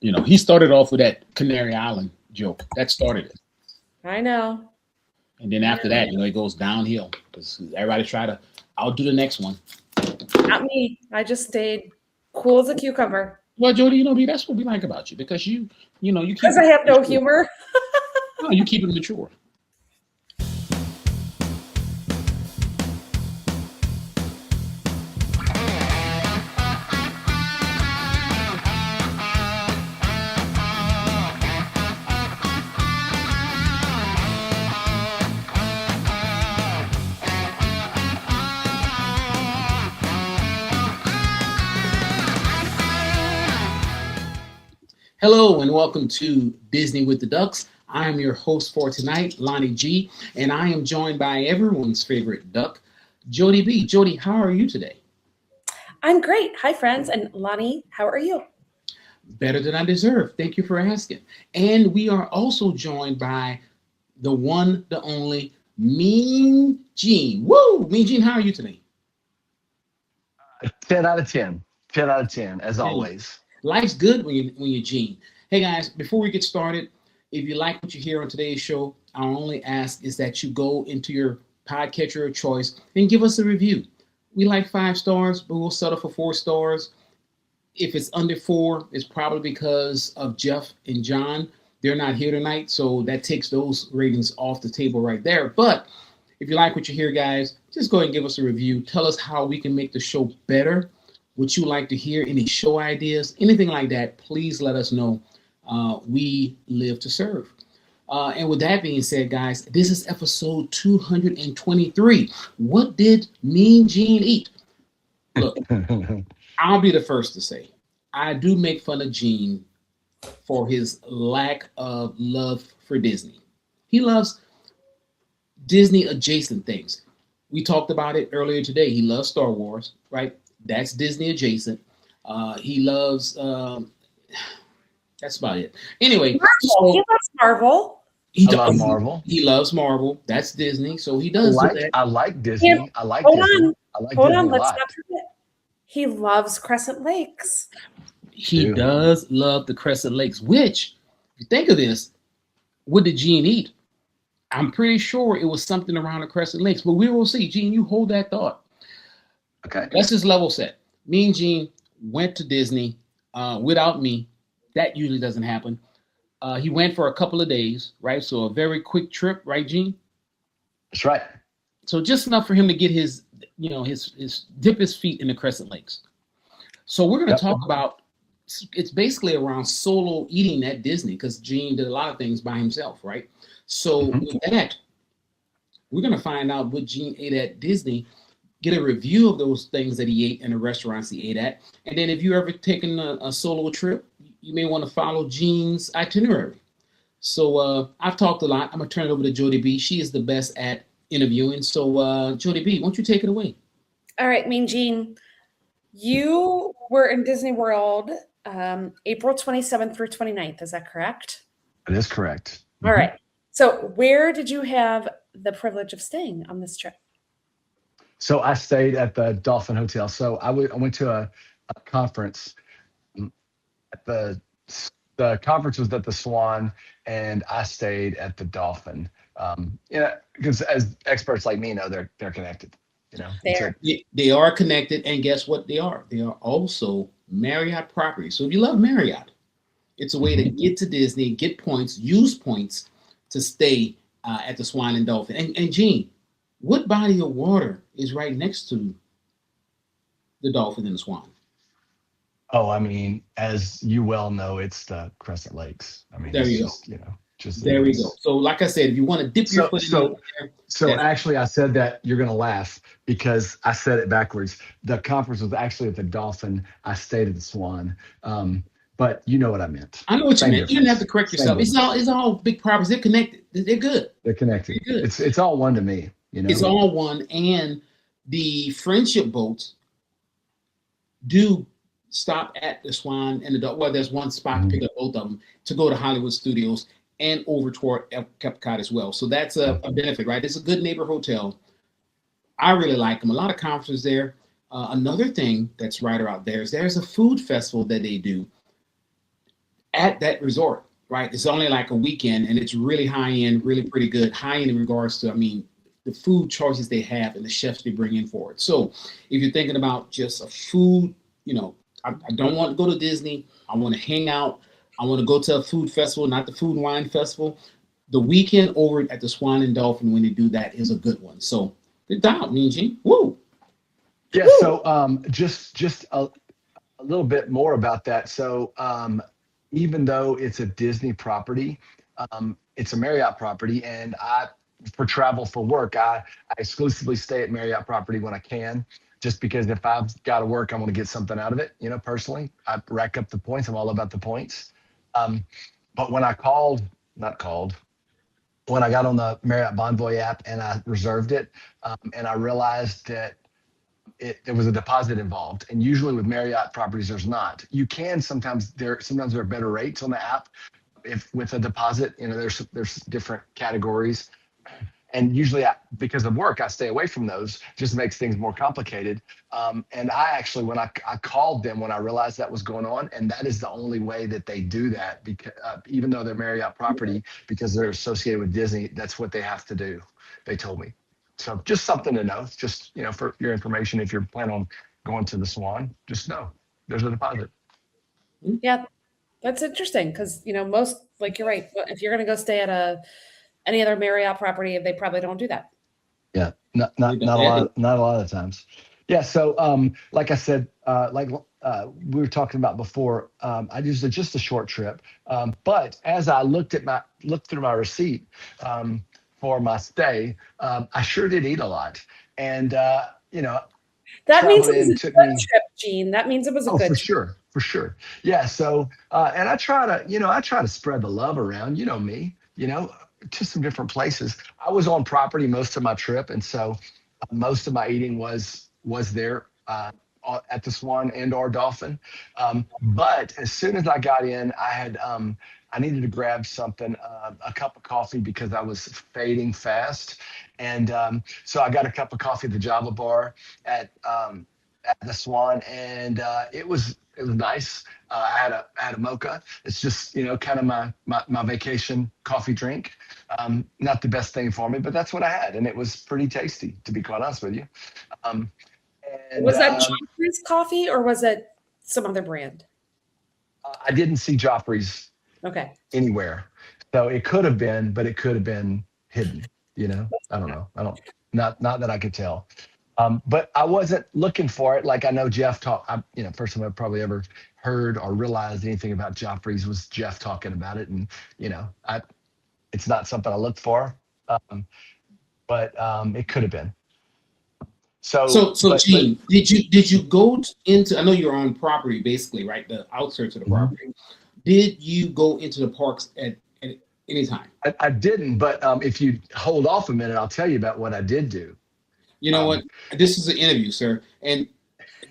He started off with that Canary Island joke. That started it. I know. And then after that, it goes downhill because everybody try to outdo the next one. Not me. I just stayed cool as a cucumber. Well, Jody, B, that's what we like about you because you keep Because I it have no mature. humor. No, you keep it mature. Hello and welcome to Disney with the Ducks. I am your host for tonight, Lonnie G, and I am joined by everyone's favorite duck, Jodie B. Jodie, how are you today? I'm great. Hi, friends. And Lonnie, how are you? Better than I deserve. Thank you for asking. And we are also joined by the one, the only, Mean Gene. Woo! Mean Gene, how are you today? 10 out of 10. 10 out of 10, as Hey, always. life's good when you're Gene. Hey guys, before we get started, if you like what you hear on today's show, our only ask is that you go into your podcatcher of choice and give us a review. We like 5 stars, but we'll settle for 4 stars. If it's under 4, it's probably because of Jeff and John. They're not here tonight, so that takes those ratings off the table right there. But if you like what you hear, guys, just go ahead and give us a review. Tell us how we can make the show better, what you like to hear, any show ideas, anything like that. Please let us know. We live to serve. And with that being said, guys, this is episode 223. What did Mean Gene eat? Look, I'll be the first to say I do make fun of Gene for his lack of love for Disney. He loves Disney adjacent things. We talked about it earlier today. He loves Star Wars, right? That's Disney adjacent. He loves. That's about it. Anyway, Marvel. He so loves Marvel. he I love does. Marvel. He loves Marvel. That's Disney. So he I does do like that. I like And Disney. I like hold Disney. on. I like Hold Disney on. a Let's lot. not forget. He loves Crescent Lakes. He Too. does love the Crescent Lakes. Which, if you think of this, what did Gene eat? I'm pretty sure it was something around the Crescent Lakes, but we will see. Gene, you hold that thought. Okay. Let's just level set. Me and Gene went to Disney without me. That usually doesn't happen. He went for a couple of days, right? So a very quick trip, right, Gene? That's right. So just enough for him to get his dip his feet in the Crescent Lakes. So we're going to Yep. talk about. It's basically around solo eating at Disney because Gene did a lot of things by himself, right? So hmm with that, we're going to find out what Gene ate at Disney, get a review of those things that he ate and the restaurants he ate at. And then if you ever taken a solo trip, you may want to follow Gene's itinerary. So I've talked a lot. I'm going to turn it over to Jodie B. She is the best at interviewing. So Jodie B, won't you take it away? All right, Mean Gene. You were in Disney World April 27th through 29th. Is that correct? That is correct. All right. So where did you have the privilege of staying on this trip? So I stayed at the Dolphin Hotel. So I went to a conference. At the conference was at the Swan, and I stayed at the Dolphin. Because as experts like me know, they're connected. It's There. They are connected, and guess what they are? They are also Marriott properties. So if you love Marriott, it's a way to Mhm. get to Disney, get points, use points to stay at the Swan and Dolphin. And Gene, what body of water is right next to the Dolphin and the Swan? Oh, I mean, as you well know, it's the Crescent Lakes. I mean, There it's you go. just There we go. is. So, like I said, if you want to dip your So, foot in the so, water, so that's actually, I said that you're gonna laugh because I said it backwards. The conference was actually at the Dolphin. I stayed at the Swan, but you know what I meant. I know what you Same meant. You didn't have difference. to correct Same yourself. difference. It's all big properties. They're connected. They're good. They're They're connected. good. It's all one to me. It's all one. And the friendship boats do stop at the Swan and the Dolphin. Well, there's one spot to Mhm. pick up both of them to go to Hollywood Studios and over toward Epcot as well. So that's a benefit, right? It's a good neighbor hotel. I really like them. A lot of conferences there. Another thing that's right out there is there's a food festival that they do. at that resort, right? It's only like a weekend, and it's really high end, really pretty good. High end in regards to, I mean, the food choices they have and the chefs they bring in for it. So if you're thinking about just a food, I don't want to go to Disney. I want to hang out. I want to go to a food festival, not the food and wine festival. The weekend over at the Swan and Dolphin when they do that is a good one. So good job, Mean Gene. Woo! Yeah. Woo! So just a little bit more about that. So even though it's a Disney property, it's a Marriott property, and for travel for work, I exclusively stay at Marriott property when I can, just because if I've got to work, I want to get something out of it. Personally, I rack up the points. I'm all about the points. Um, but when I not called, when I got on the Marriott Bonvoy app and I reserved it, and I realized that there was a deposit involved, and usually with Marriott properties there's not. You can sometimes there are better rates on the app if with a deposit. There's different categories, and usually because of work I stay away from those. Just makes things more complicated. And I actually, when I called them when I realized that was going on, and that is the only way that they do that, because even though they're Marriott property, because they're associated with Disney, that's what they have to do, they told me. So just something to know, just for your information, if you're planning on going to the Swan, just know there's a deposit. Yeah, that's interesting because most, like, you're right. If you're going to go stay at any other Marriott property, they probably don't do that. Yeah, not a lot of times. Yeah, so like I said, we were talking about before, I used just a short trip, but as I looked through my receipt for my stay, I sure did eat a lot, and That means traveled it was in a took good me. trip, Gene. That means it was a Oh, good for trip. sure, for sure. Yeah. So, and I try to spread the love around. You know me. To some different places. I was on property most of my trip, and so most of my eating was there at the Swan and or Dolphin. But as soon as I got in, I needed to grab something, a cup of coffee, because I was fading fast, and so I got a cup of coffee at the Java Bar at the Swan, and it was nice. I had a mocha. It's just kind of my vacation coffee drink. Not the best thing for me, but that's what I had, and it was pretty tasty, to be quite honest with you. Um, and Was that Joffrey's coffee or was it some other brand? I didn't see Joffrey's Okay. anywhere, so it could have been, but it could have been hidden. I don't know. I don't not that I could tell. But I wasn't looking for it. Like I know Jeff talked. First time I've probably ever heard or realized anything about Joffrey's was Jeff talking about it, and it's not something I looked for, but it could have been. So Gene, did you go into? I know you're on property, basically, right? The outskirts of the property. Did you go into the parks at any time? I didn't, but if you hold off a minute, I'll tell you about what I did do. You know what? This is an interview, sir, and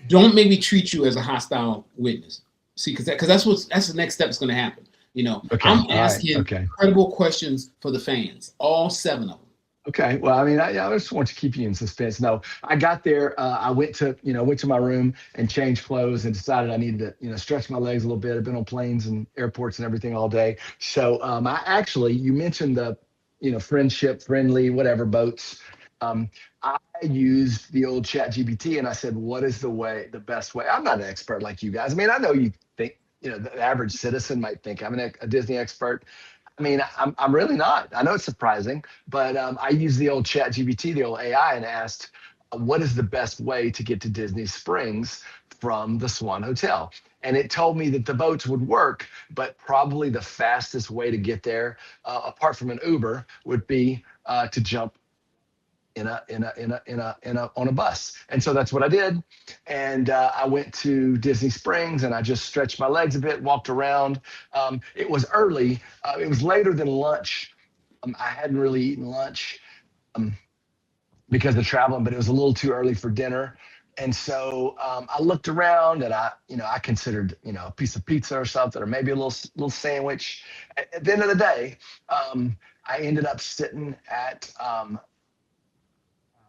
don't make me treat you as a hostile witness. See, because that's the next step that's going to happen. Okay. I'm asking Okay. incredible questions for the fans, all 7 of them. Okay. Well, I mean, I just want to keep you in suspense. No, I got there. I went to my room and changed clothes and decided I needed to, stretch my legs a little bit. I've been on planes and airports and everything all day. So you mentioned the, friendship, friendly, whatever boats. I used the old Chat GPT and I said, what is the best way? I'm not an expert like you guys. I mean, I know you think, the average citizen might think I'm a Disney expert. I mean, I'm really not. I know it's surprising, but I used the old Chat GPT, the old AI, and asked, what is the best way to get to Disney Springs from the Swan Hotel? And it told me that the boats would work, but probably the fastest way to get there, apart from an Uber, would be to jump on a bus. And so that's what I did. And I went to Disney Springs and I just stretched my legs a bit, walked around. It was early. It was later than lunch. I hadn't really eaten lunch because of traveling, but it was a little too early for dinner. And so I looked around and I considered, a piece of pizza or something, or maybe a little sandwich. At the end of the day, I ended up sitting at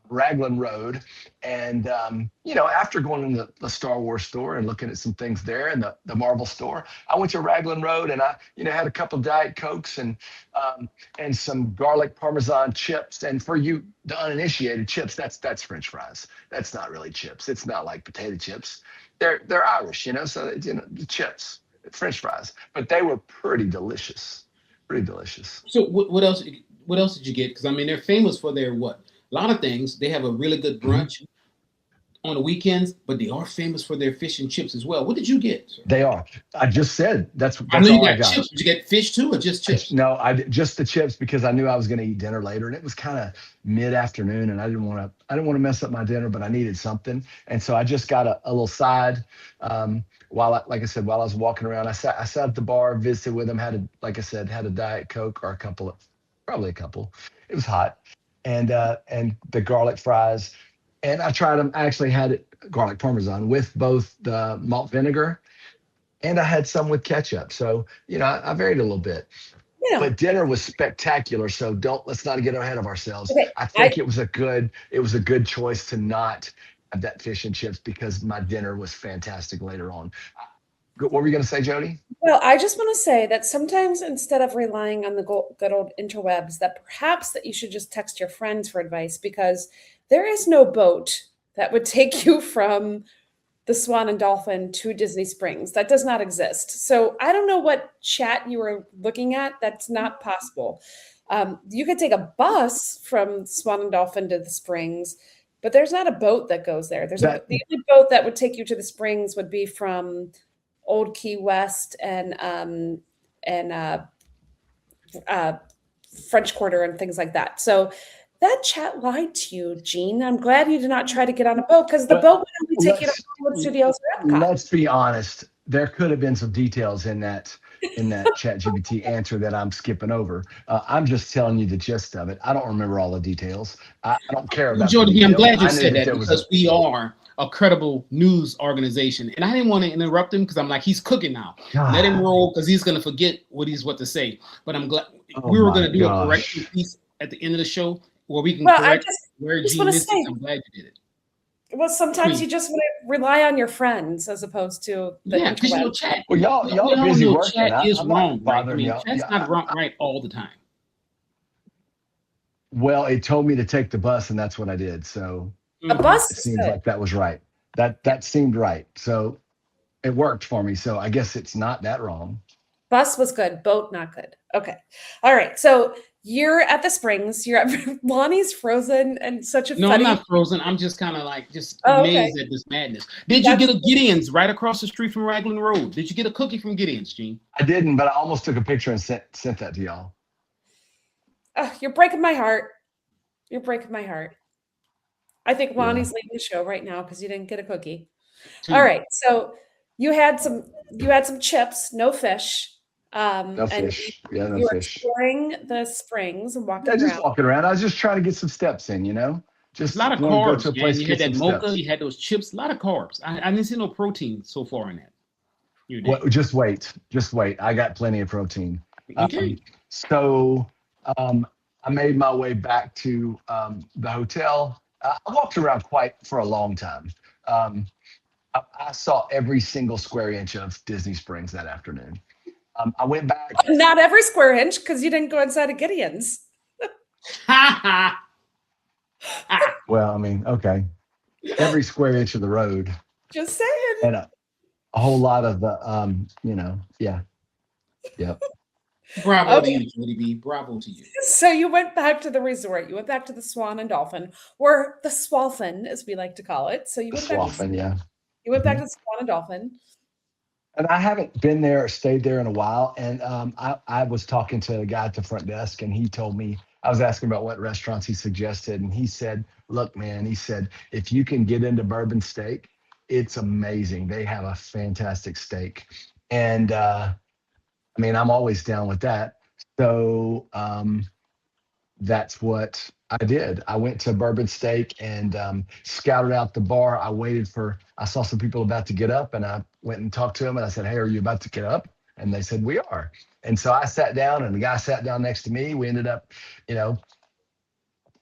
Raglan Road. And, after going in the Star Wars store and looking at some things there and the Marvel store, I went to Raglan Road and I, had a couple of Diet Cokes and some garlic Parmesan chips. And for you, the uninitiated, chips, that's French fries. That's not really chips. It's not like potato chips. They're Irish, so, the chips, French fries, but they were pretty delicious. Pretty delicious. So what else? What else did you get? Because I mean, they're famous for their what? A lot of things. They have a really good brunch on the weekends, but they are famous for their fish and chips as well. What did you get, sir? They are. I just said that's I know you all I got got. chips. Did you get fish too, or just chips? No, just the chips because I knew I was going to eat dinner later, and it was kind of mid-afternoon, and I didn't want to mess up my dinner, but I needed something, and so I just got a little side. While I was walking around, I sat at the bar, visited with them, had a Diet Coke or probably a couple. It was hot, and the garlic fries, and I tried them. I actually had it garlic Parmesan with both the malt vinegar, and I had some with ketchup. So I varied a little bit. Yeah. But dinner was spectacular. So let's not get ahead of ourselves. Okay, I think it was a good choice to not have that fish and chips because my dinner was fantastic later on. What were you going to say, Jody? Well, I just want to say that sometimes instead of relying on the good old interwebs, that perhaps that you should just text your friends for advice because there is no boat that would take you from the Swan and Dolphin to Disney Springs. That does not exist. So I don't know what chat you were looking at. That's not possible. You could take a bus from Swan and Dolphin to the Springs, but there's not a boat that goes there. The only boat that would take you to the Springs would be from Old Key West and French Quarter and things like that. So that chat lied to you, Gene. I'm glad you did not try to get on a boat because the boat would only take you to Hollywood Studios or Epcot. Let's be honest. There could have been some details in that ChatGPT answer that I'm skipping over. I'm just telling you the gist of it. I don't remember all the details. I don't care about Jodie B, I'm glad you I knew said that there because we are a credible news organization. And I didn't want to interrupt him because I'm like, he's cooking now. God. Let him roll because he's going to forget what to say. But I'm glad Oh we were going to do gosh. a correction piece at the end of the show where we can Well, correct where just Gene wanna missed say- it. I'm glad you did it. Well, sometimes you just want to rely on your friends as opposed to the Yeah, because interweb. chat. Well, y'all are busy working. Chat is I'm not wrong. Right? I bothering mean, y'all. chat's not wrong right all the time. Well, it told me to take the bus, and that's what I did. So A bus it is seems good. like that was right. That seemed right. So it worked for me. So I guess it's not that wrong. Bus was good. Boat, not good. Okay. All right. So you're at the Springs. You're at Lonnie's frozen and such a No, funny. I'm not frozen. I'm just kind of like Oh, okay. amazed at this madness. Did you get a Gideon's right across the street from Raglan Road? Did you get a cookie from Gideon's, Gene? I didn't, but I almost took a picture and sent that to y'all. You're breaking my heart. You're breaking my heart. I think Lonnie's leaving the show right now because you didn't get a cookie. All right. So you had some chips, no fish. No fish. Yeah, no you were fish. exploring the Springs and walking Yeah, around. just walking around. I was just trying to get some steps in, Just A lot of wanted to go carbs, to a man. place You to had get that some mocha, steps. you had those chips, a lot of carbs. I didn't see no protein so far in that. You did. Well, just wait. I got plenty of protein. Okay. So I made my way back to the hotel. I walked around quite for a long time. I saw every single square inch of Disney Springs that afternoon. I went back. Not every square inch because you didn't go inside of Gideon's. Well, I mean, okay. Every square inch of the road. Just saying. And a whole lot of the, yeah. Yep. Bravo to you, Jodie B. Bravo to you. So you went back to the resort. You went back to the Swan and Dolphin, or the Swalfin, as we like to call it. So you went back Swaffing, yeah. You went back to the Swan and Dolphin. And I haven't been there or stayed there in a while. And I was talking to a guy at the front desk, and he told me, I was asking about what restaurants he suggested. And he said, look, man, if you can get into Bourbon Steak, it's amazing. They have a fantastic steak. And I'm always down with that. So that's what I did. I went to Bourbon Steak and scouted out the bar. I saw some people about to get up, and I went and talked to them, and I said, hey, are you about to get up? And they said, we are. And so I sat down, and the guy sat down next to me. We ended up,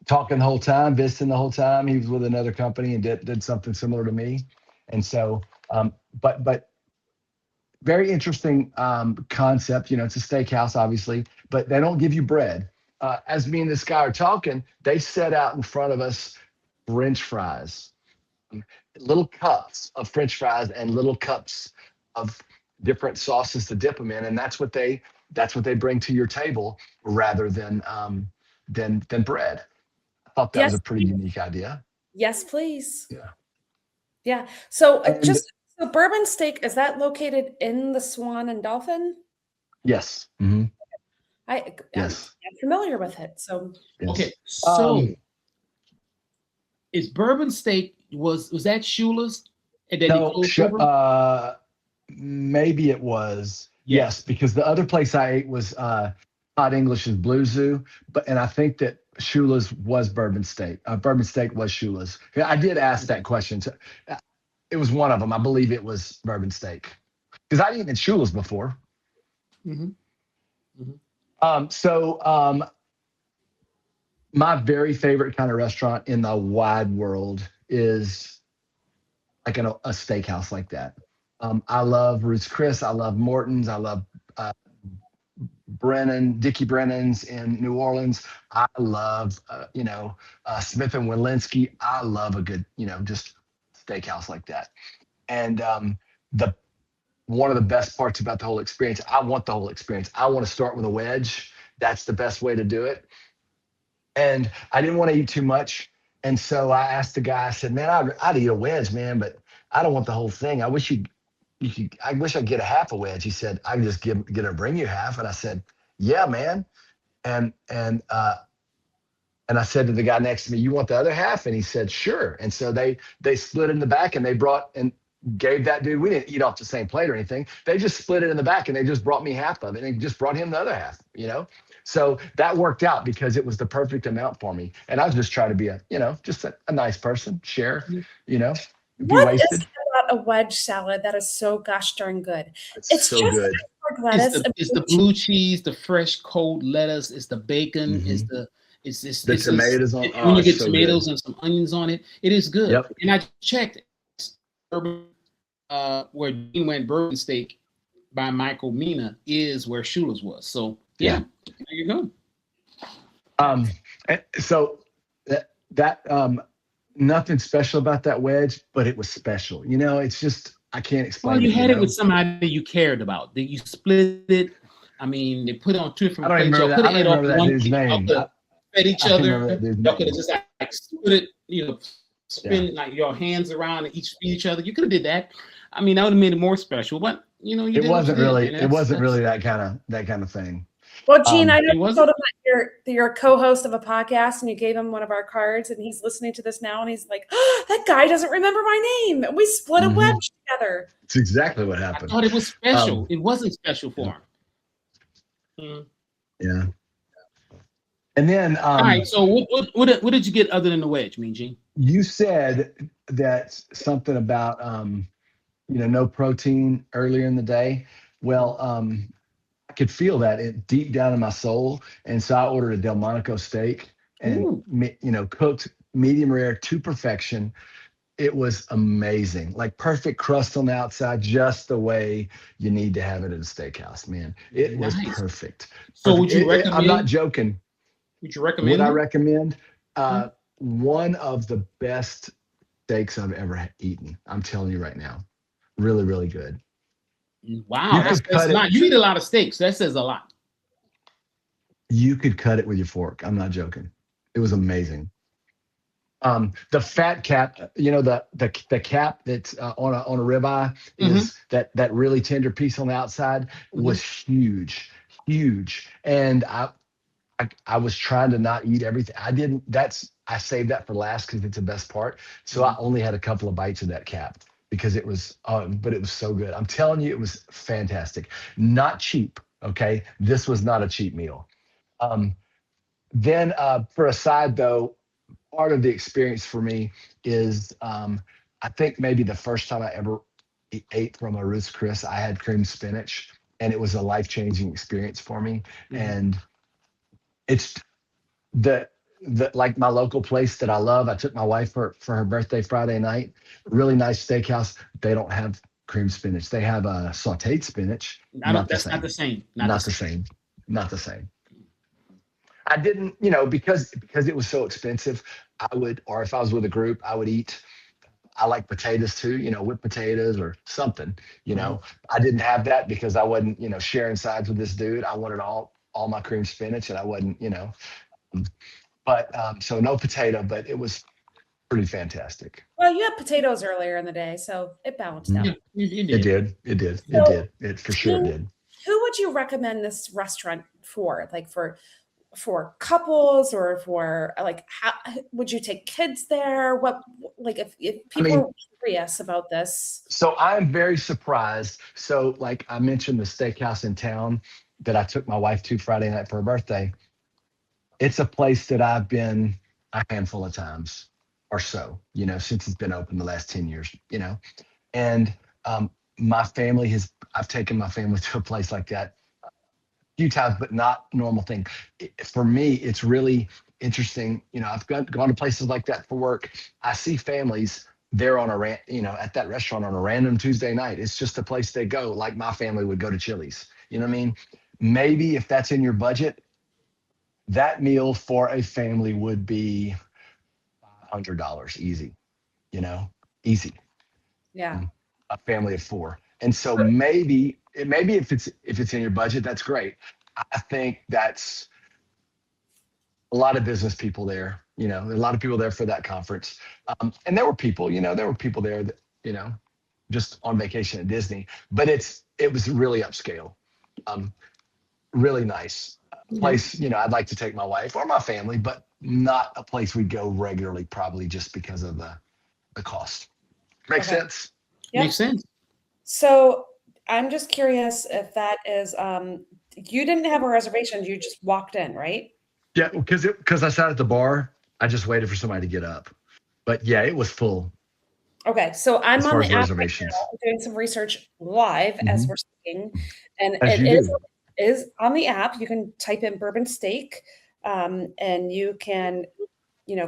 talking the whole time, visiting the whole time. He was with another company and did something similar to me. And so, but very interesting concept. You know, it's a steakhouse, obviously, but they don't give you bread. As me and this guy are talking, they set out in front of us French fries, little cups of French fries, and little cups of different sauces to dip them in, and that's what they bring to your table rather than bread. I thought that was Yes, a pretty unique idea. yes, please. Yeah, Yeah. So and just so Bourbon Steak, is that located in the Swan and Dolphin? yes, I'm yes, familiar with it. So yes. Okay, so is Bourbon Steak was that Shula's and then he No, closed over? maybe it was. Yeah. Yes, because the other place I ate was Hot English's Blue Zoo, and I think that Shula's was Bourbon Steak. Bourbon Steak was Shula's. Yeah, I did ask that question. So, it was one of them. I believe it was Bourbon Steak because I'd eaten at Shula's before. Mm-hmm. Mm-hmm. My very favorite kind of restaurant in the wide world is like a steakhouse like that. I love Ruth's Chris. I love Morton's. I love uh, Dickie Brennan's in New Orleans. I love, Smith and Walensky. I love a good, just steakhouse like that. And the one of the best parts about the whole experience, I want the whole experience. I want to start with a wedge. That's the best way to do it. And I didn't want to eat too much. And so I asked the guy, I said, man, I'd eat a wedge, man, but I don't want the whole thing. I wish I wish I'd get a half a wedge. He said, I can just get her to bring you half. And I said, yeah, man. And I said to the guy next to me, you want the other half? And he said, sure. And so they split in the back and they brought and gave that dude, we didn't eat off the same plate or anything. They just split it in the back and they just brought me half of it and just brought him the other half, So that worked out because it was the perfect amount for me. And I was just trying to be just a nice person, share, be what is wasted. it about a wedge salad that is so gosh darn good? It's so just good. lettuce. It's the blue cheese, the fresh cold lettuce, it's the bacon, it's tomatoes on. when you get so tomatoes good. and some onions on it, it is good. Yep. And I checked where Dean went Bourbon Steak by Michael Mina is where Shula's was. So yeah, there you go. So that nothing special about that wedge, but it was special. It's just I can't explain. Well, you had it with somebody you cared about. That you split it. I mean, they put it on two different plates. I don't remember that dude's name. Fed each other. Y'all could have just split it. Spin like your hands around and each feed each other. You could have did that. I mean, that would have made it more special. But it wasn't really. It wasn't really that kind of thing. Well, Gene, I know you told him that you're a co-host of a podcast and you gave him one of our cards and he's listening to this now and he's like, oh, that guy doesn't remember my name. And we split a wedge together. It's exactly what happened. I thought it was special. It wasn't special for him. Yeah. And then all right. So what did you get other than the wedge, Mean Gene? You said that something about no protein earlier in the day. Well, I could feel that deep down in my soul, and so I ordered a Delmonico steak and cooked medium rare to perfection. It was amazing, like perfect crust on the outside, just the way you need to have it at a steakhouse. Man, it was perfect. So would you recommend? I'm not joking. Would you recommend? Would I recommend? One of the best steaks I've ever eaten. I'm telling you right now, really, really good. Wow, that's not. You eat a lot of steaks. That says a lot. You could cut it with your fork. I'm not joking. It was amazing. The fat cap, the cap that's on a ribeye is that really tender piece on the outside was huge, and I was trying to not eat everything. I saved that for last because it's the best part. So I only had a couple of bites of that cap because it was so good. I'm telling you, it was fantastic. Not cheap. Okay. This was not a cheap meal. Then for a side though, part of the experience for me is I think maybe the first time I ever ate from a Ruth's Chris, I had cream spinach and it was a life-changing experience for me. And it's like my local place that I love. I took my wife for her birthday Friday night. Really nice steakhouse. They don't have cream spinach. They have a sautéed spinach. I don't. Not the That's not same. the same. Not the Not the same. same. Not the same. I didn't, because it was so expensive. I would, or if I was with a group, I would eat. I like potatoes too, whipped potatoes or something. Mhm. I didn't have that because I wasn't, sharing sides with this dude. I wanted all my cream spinach, and I wasn't, um, but so no potato, but it was pretty fantastic. Well, you had potatoes earlier in the day, so it balanced Mhm. out. Yeah, you It did. did. It did. It So, did. It for sure Jean, did. who would you recommend this restaurant for? Like for couples or for like how would you take kids there? What like if I people mean, are curious about this? so I'm very surprised. So, like I mentioned, the steakhouse in town that I took my wife to Friday night for her birthday, it's a place that I've been a handful of times or so, since it's been open the last 10 years, and my family I've taken my family to a place like that a few times, but not normal thing. For me, it's really interesting. I've gone to places like that for work. I see families there at that restaurant on a random Tuesday night. It's just a place they go, like my family would go to Chili's. You know what I mean? Maybe if that's in your budget, that meal for a family would be $100 easy, you know, easy. Yeah. A family of four. And so maybe if it's in your budget, that's great. I think that's a lot of business people there, a lot of people there for that conference. And there were people there that, just on vacation at Disney, but it was really upscale. Um, really nice Okay. place. I'd like to take my wife or my family, but not a place we go regularly, probably just because of the cost. Make Okay. sense? Yep. Makes sense. So I'm just curious if that is you didn't have a reservation, you just walked in, right? Yeah, because I sat at the bar, I just waited for somebody to get up. But yeah, it was full Okay, so I'm as on far the as app right now. reservations. I'm doing some research live as Hmm. we're speaking, and As it you is do. is on the app. You can type in bourbon steak, and you can,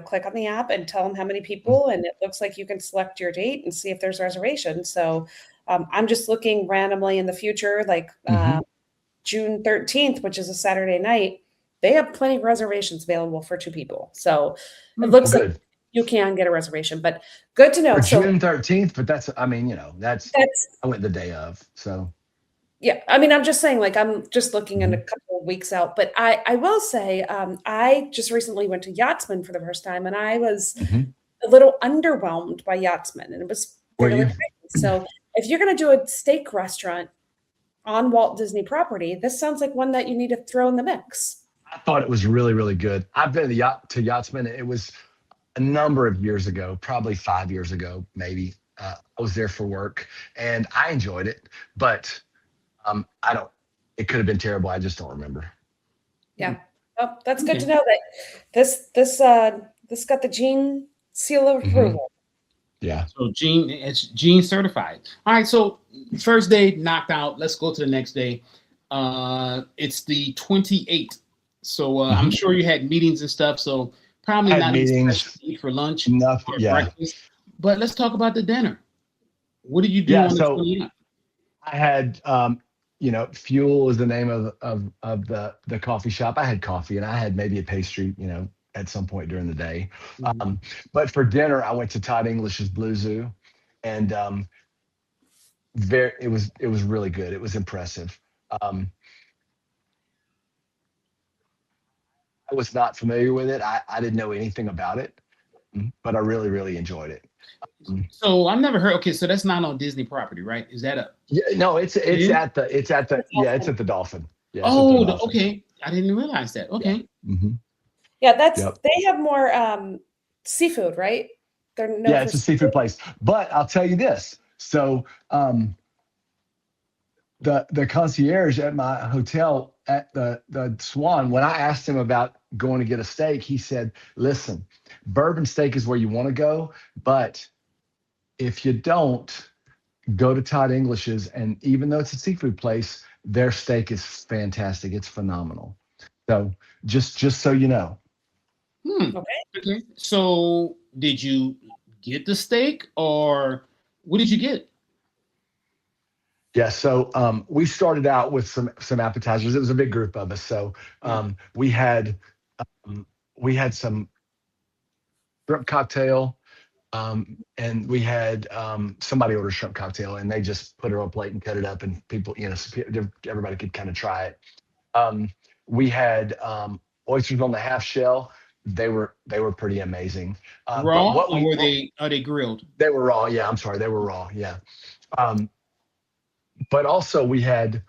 click on the app and tell them how many people, and it looks like you can select your date and see if there's reservations. So I'm just looking randomly in the future, like Hmm. June 13th, which is a Saturday night. They have plenty of reservations available for two people. So it Oh, looks like good. you can get a reservation, but good to know. For So June 13th, but I mean, that's I went the day of. So, yeah. I mean, I'm just saying, like, I'm just looking in a mhm. couple of weeks out. But I will say, I just recently went to Yachtsman for the first time, and I was Mhm. a little underwhelmed by Yachtsman, and it was Were fairly you? pricey. So if you're going to do a steak restaurant on Walt Disney property, this sounds like one that you need to throw in the mix. I thought it was really, really good. I've been to Yachtsman. It was a number of years ago, probably 5 years ago, maybe. I was there for work and I enjoyed it, but I don't. It could have been terrible. I just don't remember. Yeah. Well, that's good to Okay. know that this got the Gene seal of Hmm. approval. Yeah. So it's Gene certified. All right. So first day knocked out. Let's go to the next day. It's the 28th. So I'm Hmm. sure you had meetings and stuff. So probably I had not as special meetings. to eat for lunch Nothing. or Yeah. breakfast. But let's talk about the dinner. What did you do Yeah. on the So 28th? I had, Fuel is the name of the coffee shop. I had coffee and I had maybe a pastry, at some point during the day. Mhm. Um, but for dinner, I went to Todd English's Blue Zoo, and it was really good. It was impressive. Um, I was not familiar with it. I didn't know anything about it, but I really, really enjoyed it. Mm. So I've never heard. Okay, so that's not on Disney property, right? Is that a? Yeah, no, It it's is. at the It's yeah, it's awesome. at the Dolphin. Yeah, it's at the Oh, Dolphin. okay. I didn't realize that. Yeah. Okay. Hmm. Yeah, Yep. they have more seafood, right? They're known Yeah, for it's a seafood. seafood place. But I'll tell you this. So the concierge at my hotel at the Swan, when I asked him about going to get a steak, he said, "Listen, bourbon steak is where you want to go, but if you don't, go to Todd English's, and even though it's a seafood place, their steak is fantastic. It's phenomenal. So just so you know." Okay. Okay. So did you get the steak or what did you get? Yeah, so we started out with some appetizers. It was a big group of us, so Yeah. um, we had some shrimp cocktail, and we had somebody order shrimp cocktail, and they just put it on a plate and cut it up, and people, everybody could kind of try it. Um, we had oysters on the half shell. They were pretty amazing. But Raw what or we were what they are they grilled? they were raw. Yeah, I'm sorry, they were raw. Yeah. Um, but also we had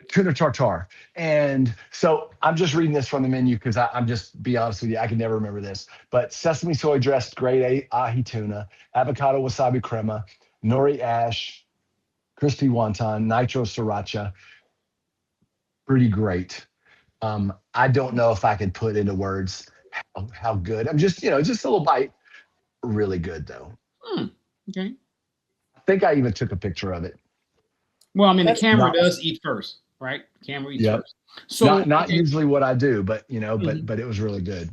tuna tartare. And so I'm just reading this from the menu because I'm just be honest with you, I can never remember this. But sesame soy dressed grade A ahi tuna, avocado wasabi crema, nori ash, crispy wonton, nitro sriracha. Pretty great. I don't know if I could put into words how good. I'm just a little bite. Really good though. Hmm. Okay. I think I even took a picture of it. Well, I mean, the That's camera Not, does eat first, right? The camera eats yep. first. Not So, not okay. usually what I do, but Mhm. but it was really good.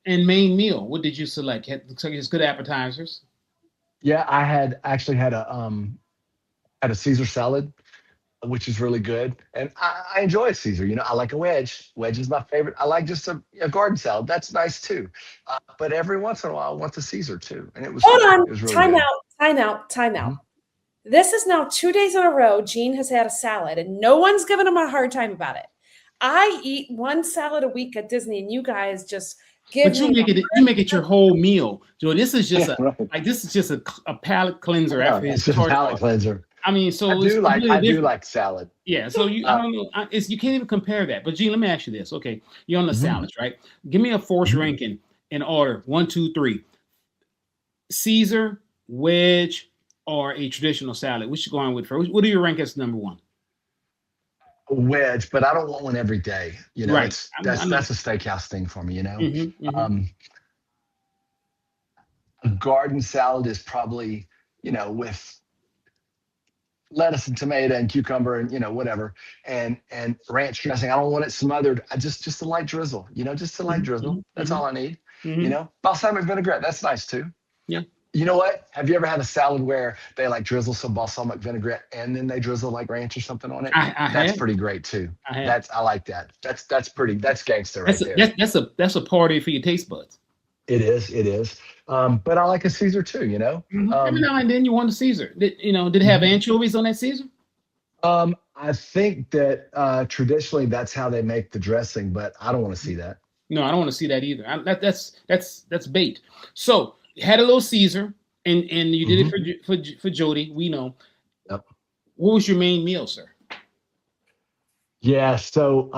And main meal, what did you select? Looks like it's good appetizers. Yeah, I had actually had a Caesar salad, which is really good, and I enjoy a Caesar. I like a wedge. Wedge is my favorite. I like just a garden salad. That's nice too. But every once in a while, I want the Caesar too, and it was Hold good. on. It was really Time good. out. Time out. Time out. Mhm. This is now 2 days in a row. Gene has had a salad, and no one's given him a hard time about it. I eat one salad a week at Disney, and you guys just give But me you make it your whole meal. Joe, this is just Yeah, a right. a palate cleanser Yeah, after his it's just a palate tartar. cleanser. I mean, so it's completely I do different. like salad. Yeah, so I Uh, don't know. You can't even compare that. But Gene, let me ask you this. Okay, you're on the mhm, salads, right? Give me a force mhm. ranking in order: one, two, three. Caesar, wedge, or a traditional salad. Which you going with first? What do you rank as number one? A wedge, but I don't want one every day. Right. It's I that's know. that's a steakhouse thing for me. Hmm. Hmm. Um, a garden salad is probably with lettuce and tomato and cucumber and whatever and ranch dressing. I don't want it smothered. I just a light drizzle. Just a light Hmm. drizzle. That's Hmm. all I need. Hmm. Balsamic vinaigrette. That's nice too. Yeah, You know what? Have you ever had a salad where they like drizzle some balsamic vinaigrette and then they drizzle like ranch or something on it? I That's have. pretty great too. I have. I like that. That's gangster right there. That's a party for your taste buds. It is. It is. But I like a Caesar too. Every now and then you want a Caesar. Did it have Mhm. anchovies on that Caesar? I think that traditionally that's how they make the dressing, but I don't want to see that. No, I don't want to see that either. That's bait. So you had a little Caesar, and you did it Mhm. for Jody. We know. Yep. What was your main meal, sir? Yeah. So,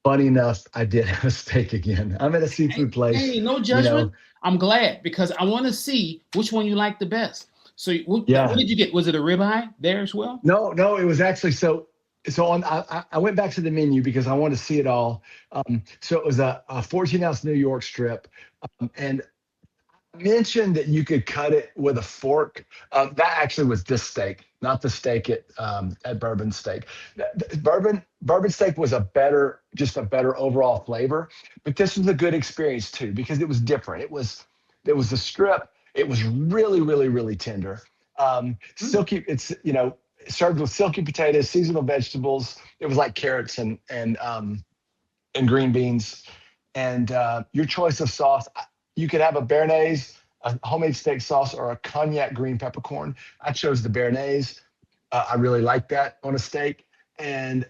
funny enough, I did have a steak again. I'm at a Hey, seafood place. hey, no You judgment. know, I'm glad because I want to see which one you like the best. So what yeah. did you get? Was it a ribeye there as well? No, no, it was actually so. So on, I went back to the menu because I wanted to see it all. So it was a 14-ounce New York strip, and mentioned that you could cut it with a fork. That actually was this steak, not the steak at Bourbon Steak. Bourbon Steak was just a better overall flavor. But this was a good experience too because it was different. It was a strip. It was really, really, really tender. Mm. Silky. It's served with silky potatoes, seasonal vegetables. It was like carrots and green beans, and your choice of sauce. You could have a béarnaise, a homemade steak sauce, or a cognac green peppercorn. I chose the béarnaise. I really like that on a steak, and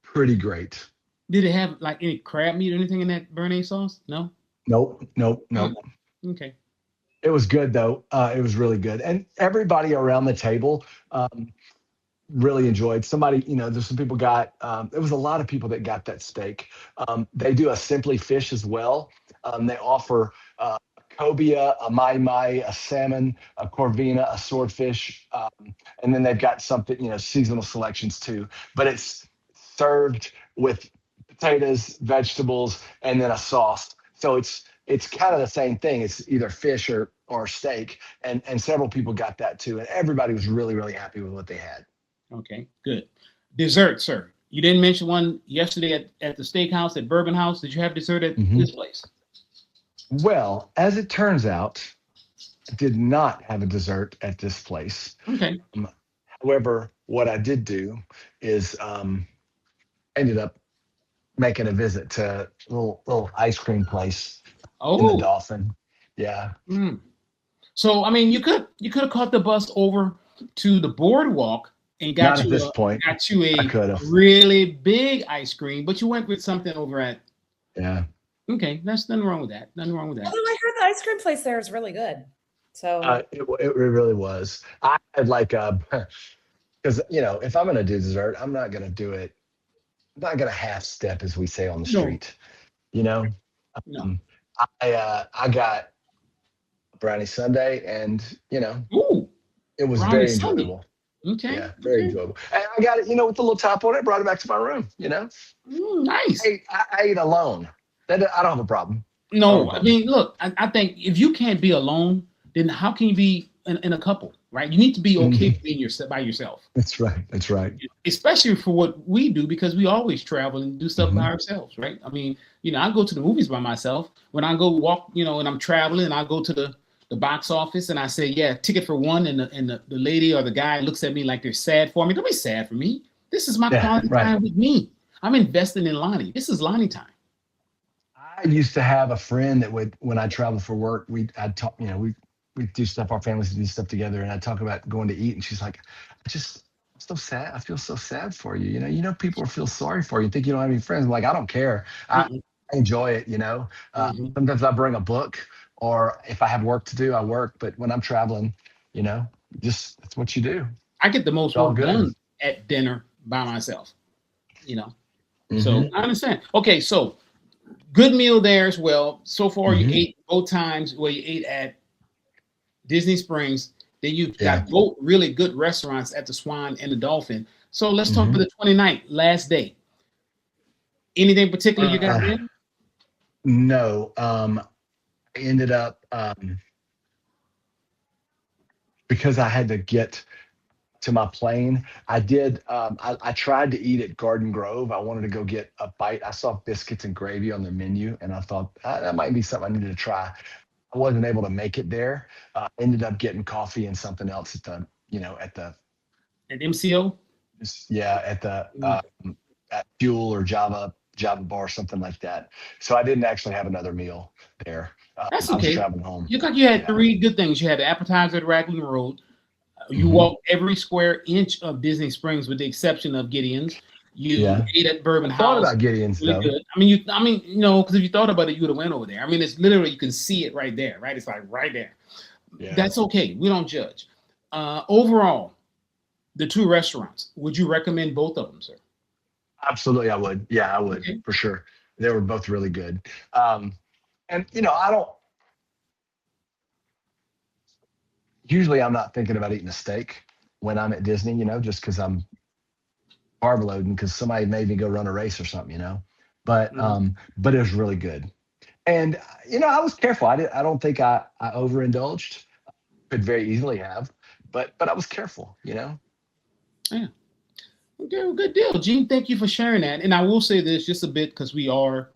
pretty great. Did it have like any crab meat or anything in that béarnaise sauce? No. Nope, nope, Oh, nope. okay. It was good though. It was really good, and everybody around the table really enjoyed. Somebody, there's some people got. There was a lot of people that got that steak. They do a simply fish as well. They offer cobia, a mai mai, a salmon, a corvina, a swordfish, and then they've got something, seasonal selections too. But it's served with potatoes, vegetables, and then a sauce. So it's kind of the same thing. It's either fish or steak, and several people got that too, and everybody was really really happy with what they had. Okay. Good. Dessert, sir. You didn't mention one yesterday at the steakhouse at Bourbon House. Did you have dessert at this place? Well, as it turns out, I did not have a dessert at this place. Okay. However, what I did do is ended up making a visit to a little ice cream place in the Oh. Dolphin. Yeah. So I mean, you could have caught the bus over to the boardwalk and got Not at you this a point. got you I a could've. really big ice cream, but you went with something over at. Yeah. Okay, that's nothing wrong with that. Nothing wrong with that. Although I heard the ice cream place there is really good. So It really was. I had like because if I'm gonna do dessert, I'm not gonna do it. I'm not gonna half step, as we say on the No. street. You know. No. I got a brownie sundae, and Ooh, it was brownie very sundae. enjoyable. Okay. Yeah, very enjoyable. And I got it, with the little top on it. Brought it back to my room. Nice. I ate alone. I don't have a problem. No, I mean, look, I think if you can't be alone, then how can you be in a couple, right? You need to be okay being by yourself. That's right. That's right. Especially for what we do, because we always travel and do stuff by ourselves, right? I mean, I go to the movies by myself. When I go walk, and I'm traveling, I go to the box office and I say, yeah, ticket for one, and the lady or the guy looks at me like they're sad for me. Don't be sad for me. This is my quality time with me. I'm investing in Lonnie. This is Lonnie time. I used to have a friend that would, when I traveled for work, I'd talk, we do stuff, our families do stuff together, and I'd talk about going to eat, and she's like, I'm so sad. I feel so sad for you. People feel sorry for you. Think you don't have any friends. I'm like, I don't care. I enjoy it. Sometimes I bring a book, or if I have work to do, I work. But when I'm traveling, just that's what you do. I get the most work done at dinner by myself. So I understand. Okay, so good meal there as well. So far, you ate both times. Well, you ate at Disney Springs. Then you've got both really good restaurants at the Swan and the Dolphin. So let's talk about the 29th, last day. Anything particular you got in? No. I ended up, because I had to get to my plane, I did. I tried to eat at Garden Grove. I wanted to go get a bite. I saw biscuits and gravy on the menu, and I thought that might be something I needed to try. I wasn't able to make it there. Ended up getting coffee and something else at the at MCO. Yeah, at the at Fuel or Java Bar, something like that. So I didn't actually have another meal there. That's okay. I was traveling home. You had 3 good things. You had the appetizer at Raglan Road. You walked every square inch of Disney Springs, with the exception of Gideon's. You ate at Bourbon House. Thought about Gideon's really though. Good. I mean, because if you thought about it, you would have went over there. I mean, it's literally, you can see it right there, right? It's like right there. Yeah. That's okay. We don't judge. Overall, the 2 restaurants, would you recommend both of them, sir? Absolutely, I would. Yeah, I would for sure. They were both really good. And I don't. Usually, I'm not thinking about eating a steak when I'm at Disney. Just because I'm carb loading, because somebody made me go run a race or something. But it was really good. And I was careful. I don't think I overindulged. Could very easily have, but I was careful. Yeah. Okay, well, good deal, Gene. Thank you for sharing that. And I will say this just a bit, because we are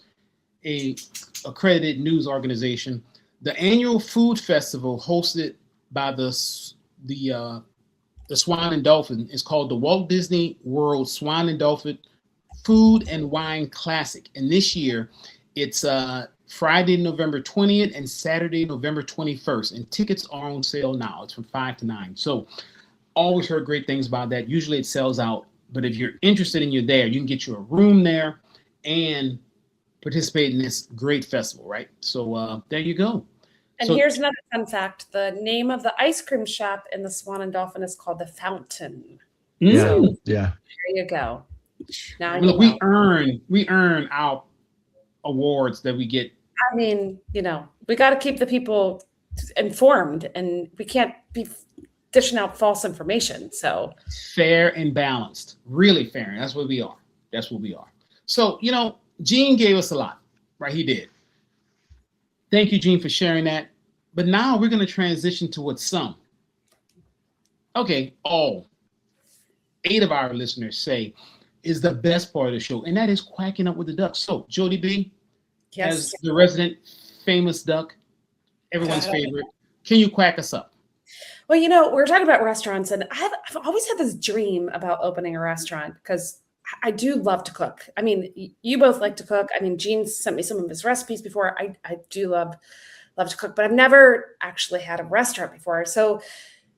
a accredited news organization. The annual food festival hosted by the Swan and Dolphin is called the Walt Disney World Swan and Dolphin Food and Wine Classic. And this year, it's Friday, November 20th and Saturday, November 21st. And tickets are on sale now. It's from 5 to 9. So always heard great things about that. Usually it sells out. But if you're interested and you're there, you can get you a room there and participate in this great festival, right? So there you go. And here's another fun fact. The name of the ice cream shop in the Swan and Dolphin is called The Fountain. So, there you go. Now look, we earn our awards that we get. I mean, we got to keep the people informed, and we can't be dishing out false information. So fair and balanced, really fair. And that's what we are. That's what we are. So, Gene gave us a lot, right? He did. Thank you, Gene, for sharing that. But now we're going to transition to what some, all 8 of our listeners say is the best part of the show, and that is quacking up with the ducks. So, Jodie B, Yes. as the resident famous duck, everyone's favorite, can you quack us up? Well, you know, we're talking about restaurants, and I've always had this dream about opening a restaurant because I do love to cook. I mean, you both like to cook. I mean, Gene sent me some of his recipes before. I do love to cook, but I've never actually had a restaurant before. So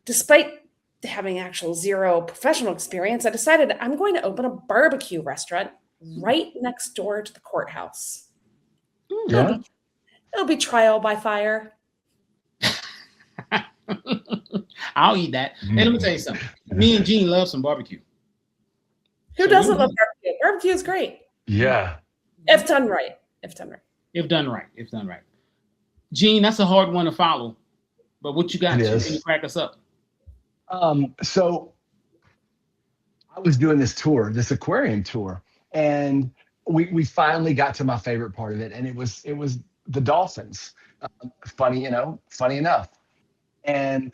despite having actual zero professional experience, I decided I'm going to open a barbecue restaurant right next door to the courthouse. Yeah. It'll be trial by fire. I'll eat that. And let me tell you something. Me and Gene love some barbecue. Who doesn't love barbecue? Barbecue is great. Yeah. If done right. If done right. If done right. If done right. Gene, that's a hard one to follow. But what you got? Can you crack us up? So I was doing this tour, this aquarium tour, and we finally got to my favorite part of it, and it was the dolphins. Funny enough. And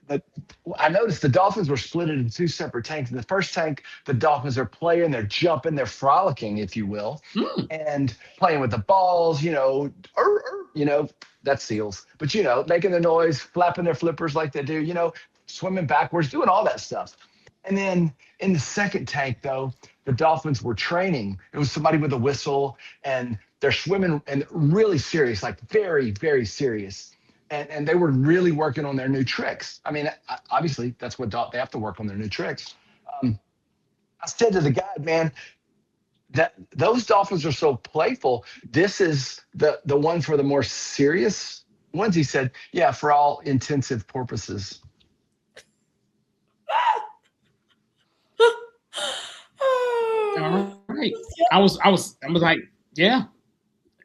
I noticed the dolphins were split into two separate tanks. In the first tank, the dolphins are playing, they're jumping, they're frolicking, if you will, and playing with the balls, that's seals, but making the noise, flapping their flippers like they do, swimming backwards, doing all that stuff. And then in the second tank, though, the dolphins were training. It was somebody with a whistle, and they're swimming and really serious, like very, very serious. And they were really working on their new tricks. I mean, obviously, that's what they have to work on, their new tricks. I said to the guide, man, that those dolphins are so playful. This is the one for the more serious ones. He said, yeah, for all intensive purposes. All right. I was like, yeah,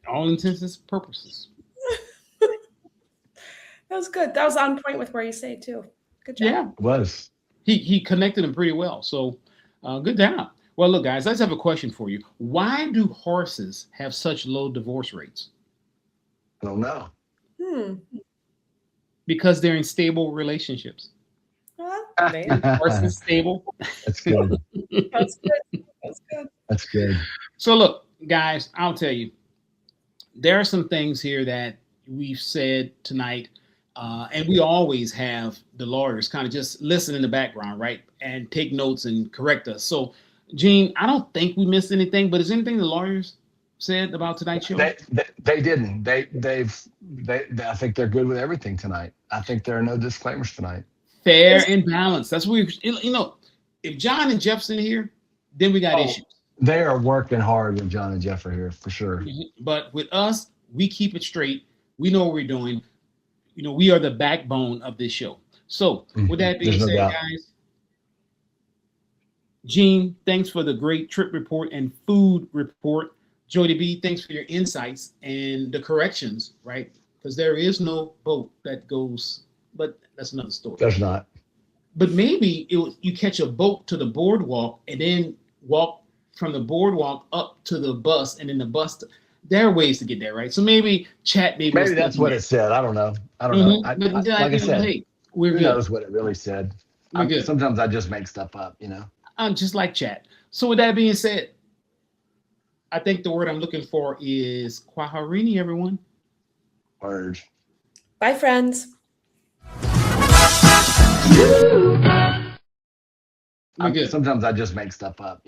all intensive purposes. That was good. That was on point with where you say too. Good job. Yeah, it was. He connected them pretty well. So good job. Well, look, guys, let's have a question for you. Why do horses have such low divorce rates? I don't know. Because they're in stable relationships. Horses stable. That's good. That's good. That's good. That's good. So look, guys, I'll tell you, there are some things here that we've said tonight. And we always have the lawyers kind of just listen in the background, right? And take notes and correct us. So, Gene, I don't think we missed anything, but is anything the lawyers said about tonight's show? They didn't. I think they're good with everything tonight. I think there are no disclaimers tonight. Fair and balanced. That's what if John and Jeff's in here, then we got issues. They are working hard when John and Jeff are here, for sure. But with us, we keep it straight. We know what we're doing. We are the backbone of this show. So with that being said, guys, Gene, thanks for the great trip report and food report. Jodie B, thanks for your insights and the corrections, right? Because there is no boat that goes, but that's another story. There's not. But maybe you catch a boat to the boardwalk and then walk from the boardwalk up to the bus, and then the bus. There are ways to get there, right? So maybe chat. Maybe that's what it said. I don't know. Like I said, hey, who knows what it really said? Sometimes I just make stuff up, I'm just like chat. So with that being said, I think the word I'm looking for is kwaherini, everyone. Word. Bye, friends. Sometimes I just make stuff up,